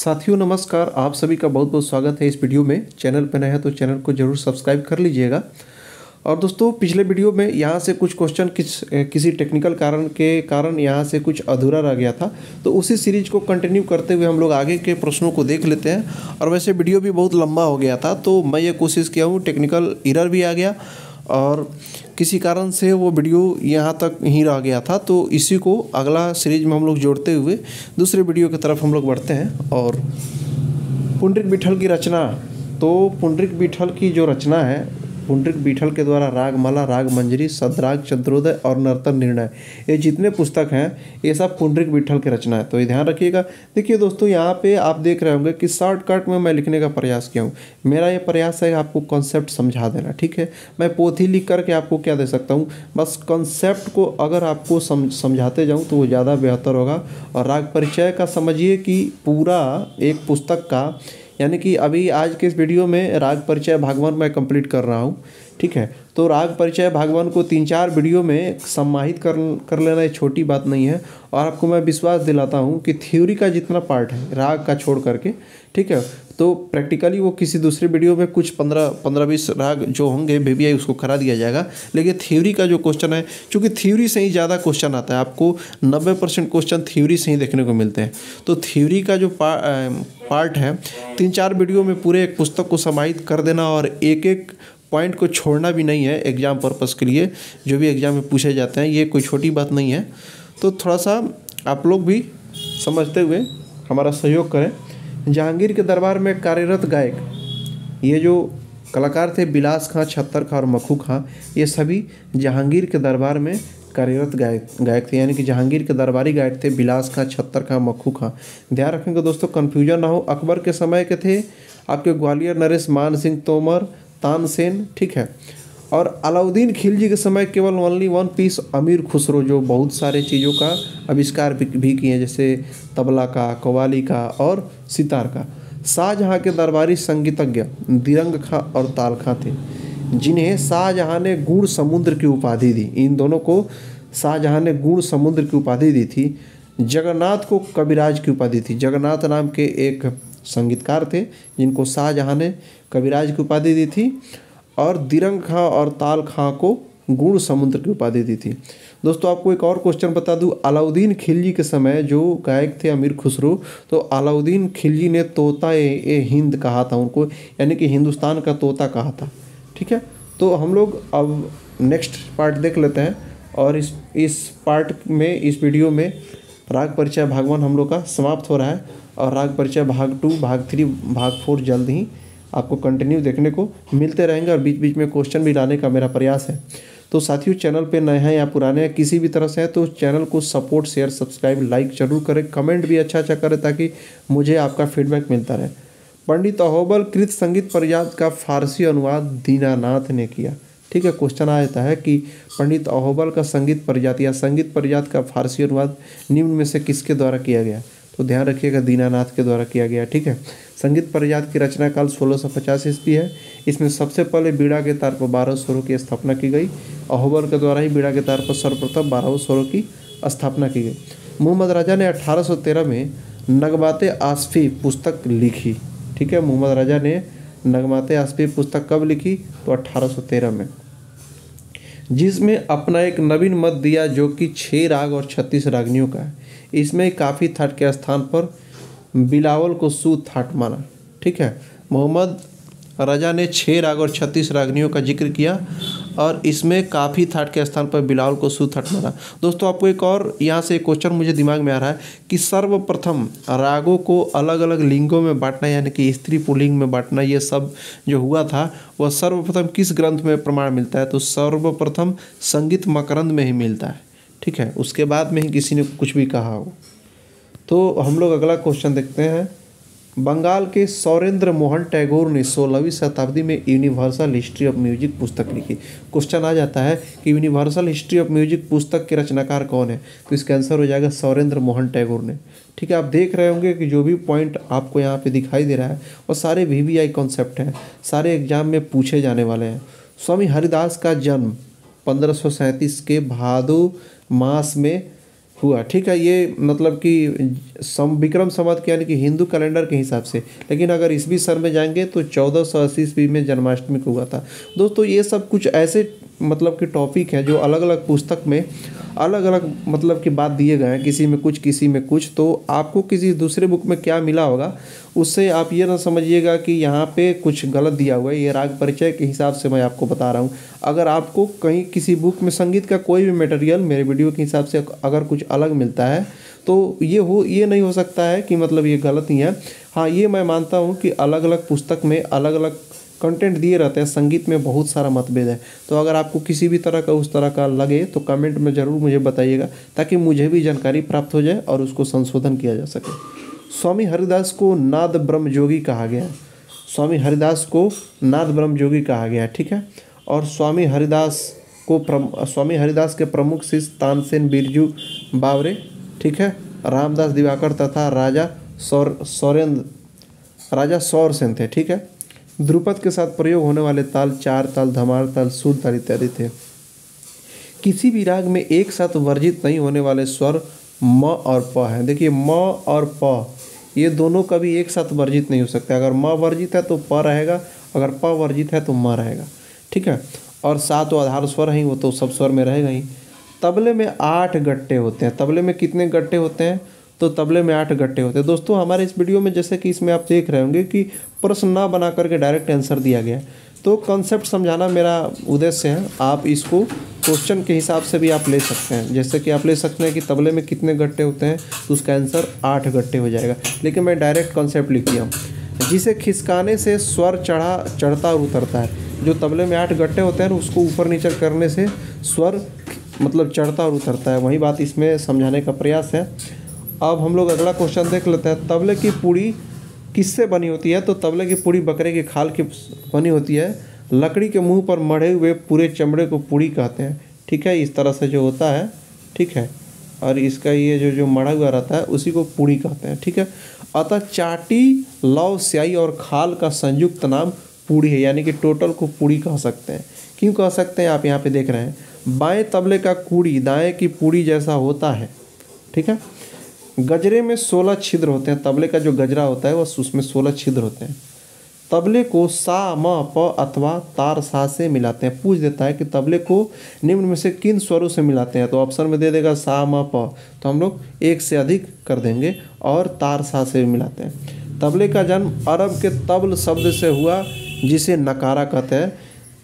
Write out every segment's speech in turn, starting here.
साथियों नमस्कार, आप सभी का बहुत बहुत स्वागत है इस वीडियो में। चैनल पर नए हैं तो चैनल को जरूर सब्सक्राइब कर लीजिएगा। और दोस्तों, पिछले वीडियो में यहाँ से कुछ क्वेश्चन किसी टेक्निकल कारण के कारण यहाँ से कुछ अधूरा रह गया था, तो उसी सीरीज को कंटिन्यू करते हुए हम लोग आगे के प्रश्नों को देख लेते हैं। और वैसे वीडियो भी बहुत लंबा हो गया था, तो मैं ये कोशिश किया हूँ, टेक्निकल एरर भी आ गया और किसी कारण से वो वीडियो यहाँ तक ही रह गया था, तो इसी को अगला सीरीज में हम लोग जोड़ते हुए दूसरे वीडियो की तरफ हम लोग बढ़ते हैं। और पुंडरीक विठल की रचना, तो पुंडरीक विठल की जो रचना है, पुंडरीक विठल के द्वारा रागमाला, राग मंजरी, सदराग, चंद्रोदय और नर्तन निर्णय, ये जितने पुस्तक हैं ये सब पुंडरीक विठल की रचना है, तो ये ध्यान रखिएगा। देखिए दोस्तों, यहाँ पे आप देख रहे होंगे कि शॉर्टकट में मैं लिखने का प्रयास किया हूँ। मेरा ये प्रयास है आपको कॉन्सेप्ट समझा देना, ठीक है। मैं पोथी लिख करके आपको क्या दे सकता हूँ, बस कॉन्सेप्ट को अगर आपको समझाते जाऊँ तो वो ज़्यादा बेहतर होगा। और राग परिचय का समझिए कि पूरा एक पुस्तक का, यानी कि अभी आज के इस वीडियो में राग परिचय भाग 1 मैं कंप्लीट कर रहा हूँ, ठीक है। तो राग परिचय भाग 1 को 3-4 वीडियो में समाहित कर लेना ये छोटी बात नहीं है। और आपको मैं विश्वास दिलाता हूँ कि थ्योरी का जितना पार्ट है राग का छोड़ करके, ठीक है, तो प्रैक्टिकली वो किसी दूसरे वीडियो में कुछ 15-20 राग जो होंगे VVI उसको करा दिया जाएगा। लेकिन थ्योरी का जो क्वेश्चन है, चूँकि थ्योरी से ही ज़्यादा क्वेश्चन आता है, आपको 90% क्वेश्चन थ्योरी से ही देखने को मिलते हैं। तो थ्योरी का जो पार्ट है 3-4 वीडियो में पूरे एक पुस्तक को समाहित कर देना और एक एक पॉइंट को छोड़ना भी नहीं है एग्जाम पर्पस के लिए, जो भी एग्जाम में पूछे जाते हैं, ये कोई छोटी बात नहीं है। तो थोड़ा सा आप लोग भी समझते हुए हमारा सहयोग करें। जहांगीर के दरबार में कार्यरत गायक, ये जो कलाकार थे बिलास खां, छत्तर खां और मखू खां, ये सभी जहांगीर के दरबार में कार्यरत गायक थे, यानी कि जहांगीर के दरबारी गायक थे बिलास खां, छत्तर खां, मखू खां। ध्यान रखेंगे दोस्तों, कन्फ्यूजन ना हो। अकबर के समय के थे आपके ग्वालियर नरेश, मान सिंह तोमर, तानसेन, ठीक है। और अलाउद्दीन खिलजी के समय केवल ओनली 1 पीस अमीर खुसरो, जो बहुत सारे चीज़ों का आविष्कार भी किए हैं, जैसे तबला का, कव्वाली का और सितार का। शाहजहाँ के दरबारी संगीतज्ञ दिरंग खां और ताल खां थे, जिन्हें शाहजहाँ ने गुण समुद्र की उपाधि दी। इन दोनों को शाहजहाँ ने गुण समुद्र की उपाधि दी थी। जगन्नाथ को कविराज की उपाधि थी। जगन्नाथ नाम के एक संगीतकार थे जिनको शाहजहाँ ने कविराज की उपाधि दी थी। और दिरंग खां और ताल खां को गुण समुद्र की उपाधि दी थी। दोस्तों, आपको एक और क्वेश्चन बता दूं, अलाउद्दीन खिलजी के समय जो गायक थे अमीर खुसरो, तो अलाउद्दीन खिलजी ने तोता ए हिंद कहा था उनको, यानी कि हिंदुस्तान का तोता कहा था, ठीक है। तो हम लोग अब नेक्स्ट पार्ट देख लेते हैं। और इस पार्ट में, इस वीडियो में राग परिचय भाग 1 हम लोग का समाप्त हो रहा है। और राग परिचय भाग 2, भाग 3, भाग 4 जल्द ही आपको कंटिन्यू देखने को मिलते रहेंगे। और बीच बीच में क्वेश्चन भी लाने का मेरा प्रयास है। तो साथियों, चैनल पे नए हैं या पुराने हैं, किसी भी तरह से हैं, तो चैनल को सपोर्ट, शेयर, सब्सक्राइब, लाइक जरूर करें। कमेंट भी अच्छा करें ताकि मुझे आपका फीडबैक मिलता रहे। पंडित अहोबल कृत संगीत परिजात का फारसी अनुवाद दीनानाथ ने किया, ठीक है। क्वेश्चन आ जाता है कि पंडित अहोबल का संगीत परिजात या संगीत परिजात का फारसी अनुवाद निम्न में से किसके द्वारा किया गया, तो ध्यान रखिएगा दीनानाथ के द्वारा किया गया, ठीक है। संगीत परिजात की रचना काल 1650 ईस्वी है। इसमें सबसे पहले बीड़ा के तार पर 12 स्वरों की स्थापना की गई। अहोबल के द्वारा ही बीड़ा के तार पर सर्वप्रथम 12 स्वरों की स्थापना की गई। मोहम्मद राजा ने 1813 में नगमाते आसफ़ी पुस्तक लिखी, ठीक है। मोहम्मद राजा ने नगमाते आसफ़ी पुस्तक कब लिखी, तो 1813 में, जिसमें अपना एक नवीन मत दिया जो कि 6 राग और 36 रागनियों का है। इसमें काफ़ी थाट के स्थान पर बिलावल को सू थाट माना, ठीक है। मोहम्मद राजा ने 6 राग और 36 रागनियों का जिक्र किया और इसमें काफ़ी थाट के स्थान पर बिलावल को सू थाट माना। दोस्तों, आपको एक और यहाँ से क्वेश्चन मुझे दिमाग में आ रहा है कि सर्वप्रथम रागों को अलग अलग लिंगों में बांटना, यानी कि स्त्री पुल्लिंग में बांटना, ये सब जो हुआ था वह सर्वप्रथम किस ग्रंथ में प्रमाण मिलता है, तो सर्वप्रथम संगीत मकरंद में ही मिलता है, ठीक है। उसके बाद में ही किसी ने कुछ भी कहा हो। तो हम लोग अगला क्वेश्चन देखते हैं। बंगाल के सौरेंद्र मोहन टैगोर ने 16वीं शताब्दी में यूनिवर्सल हिस्ट्री ऑफ म्यूजिक पुस्तक लिखी। क्वेश्चन आ जाता है कि यूनिवर्सल हिस्ट्री ऑफ म्यूजिक पुस्तक के रचनाकार कौन है, तो इसका आंसर हो जाएगा सौरेंद्र मोहन टैगोर ने, ठीक है। आप देख रहे होंगे कि जो भी पॉइंट आपको यहाँ पे दिखाई दे रहा है वो सारे VVI कॉन्सेप्ट हैं, सारे एग्जाम में पूछे जाने वाले हैं। स्वामी हरिदास का जन्म 1537 के भादो मास में हुआ, ठीक है। ये मतलब कि विक्रम संवत के यानी कि हिंदू कैलेंडर के हिसाब से। लेकिन अगर ईस्वी सन में जाएंगे तो 1480 ईस्वी में जन्माष्टमी को हुआ था। दोस्तों ये सब कुछ ऐसे मतलब कि टॉपिक हैं जो अलग अलग पुस्तक में अलग अलग मतलब की बात दिए गए हैं, किसी में कुछ किसी में कुछ। तो आपको किसी दूसरे बुक में क्या मिला होगा उससे आप ये ना समझिएगा कि यहाँ पे कुछ गलत दिया हुआ है। ये राग परिचय के हिसाब से मैं आपको बता रहा हूँ। अगर आपको कहीं किसी बुक में संगीत का कोई भी मटेरियल मेरे वीडियो के हिसाब से अगर कुछ अलग मिलता है तो ये नहीं हो सकता है कि मतलब ये गलत ही है। हाँ, ये मैं मानता हूँ कि अलग अलग पुस्तक में अलग अलग कंटेंट दिए रहते हैं। संगीत में बहुत सारा मतभेद है। तो अगर आपको किसी भी तरह का उस तरह का लगे तो कमेंट में ज़रूर मुझे बताइएगा, ताकि मुझे भी जानकारी प्राप्त हो जाए और उसको संशोधन किया जा सके। स्वामी हरिदास को नाद ब्रह्म योगी कहा गया। स्वामी हरिदास को नाद ब्रह्म योगी कहा गया, ठीक है। और स्वामी हरिदास के प्रमुख शिष्य तानसेन बिरजू बावरे, ठीक है, रामदास दिवाकर तथा राजा सौरसेन थे, ठीक है। ध्रुपद के साथ प्रयोग होने वाले ताल चार ताल, धमार ताल, शुद्ध ताल इत्यादि थे। किसी भी राग में एक साथ वर्जित नहीं होने वाले स्वर म और प हैं। देखिए म और प ये दोनों कभी एक साथ वर्जित नहीं हो सकते। अगर म वर्जित है तो प रहेगा, अगर प वर्जित है तो म रहेगा, ठीक है। और सात आधार स्वर हैं वो तो सब स्वर में रहेगा ही। तबले में 8 गट्टे होते हैं। तबले में कितने गट्टे होते हैं? तो तबले में 8 गट्टे होते हैं। दोस्तों हमारे इस वीडियो में जैसे कि इसमें आप देख रहे होंगे कि प्रश्न ना बना करके डायरेक्ट आंसर दिया गया है। तो कॉन्सेप्ट समझाना मेरा उद्देश्य है। आप इसको क्वेश्चन के हिसाब से भी आप ले सकते हैं। जैसे कि आप ले सकते हैं कि तबले में कितने गट्टे होते हैं तो उसका आंसर 8 गट्टे हो जाएगा। लेकिन मैं डायरेक्ट कॉन्सेप्ट लिख दिया हूँ। जिसे खिसकाने से स्वर चढ़ता और उतरता है। जो तबले में 8 गट्टे होते हैं उसको ऊपर नीचे करने से स्वर मतलब चढ़ता और उतरता है। वही बात इसमें समझाने का प्रयास है। अब हम लोग अगला क्वेश्चन देख लेते हैं। तबले की पूड़ी किससे बनी होती है? तो तबले की पूड़ी बकरे के खाल की बनी होती है। लकड़ी के मुंह पर मढ़े हुए पूरे चमड़े को पूड़ी कहते हैं, ठीक है। इस तरह से जो होता है, ठीक है। और इसका ये जो मढ़ा हुआ रहता है उसी को पूड़ी कहते हैं, ठीक है। अतः चाटी, लौ, स्याही और खाल का संयुक्त नाम पूड़ी है। यानी कि टोटल को पूड़ी कह सकते हैं। क्यों कह सकते हैं? आप यहाँ पे देख रहे हैं बाएं तबले का कूड़ी दाएं की पूड़ी जैसा होता है, ठीक है। गजरे में 16 छिद्र होते हैं। तबले का जो गजरा होता है वह उसमें 16 छिद्र होते हैं। तबले को सा, म, प अथवा तार सा से मिलाते हैं। पूछ देता है कि तबले को निम्न में से किन स्वरों से मिलाते हैं? तो ऑप्शन में दे देगा सा, म, प। तो हम लोग एक से अधिक कर देंगे और तार सा से मिलाते हैं। तबले का जन्म अरब के तबल शब्द से हुआ जिसे नकारा कहते हैं।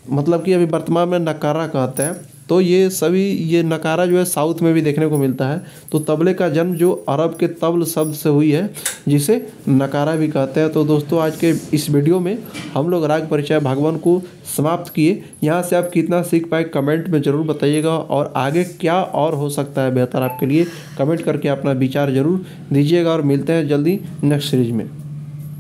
मतलब कि अभी वर्तमान में नकारा कहते हैं। तो ये नकारा जो है साउथ में भी देखने को मिलता है। तो तबले का जन्म जो अरब के तबल शब्द से हुई है जिसे नकारा भी कहते हैं। तो दोस्तों आज के इस वीडियो में हम लोग राग परिचय भागवन को समाप्त किए। यहाँ से आप कितना सीख पाए कमेंट में ज़रूर बताइएगा, और आगे क्या और हो सकता है बेहतर आपके लिए कमेंट करके अपना विचार ज़रूर दीजिएगा। और मिलते हैं जल्दी नेक्स्ट सीरीज में।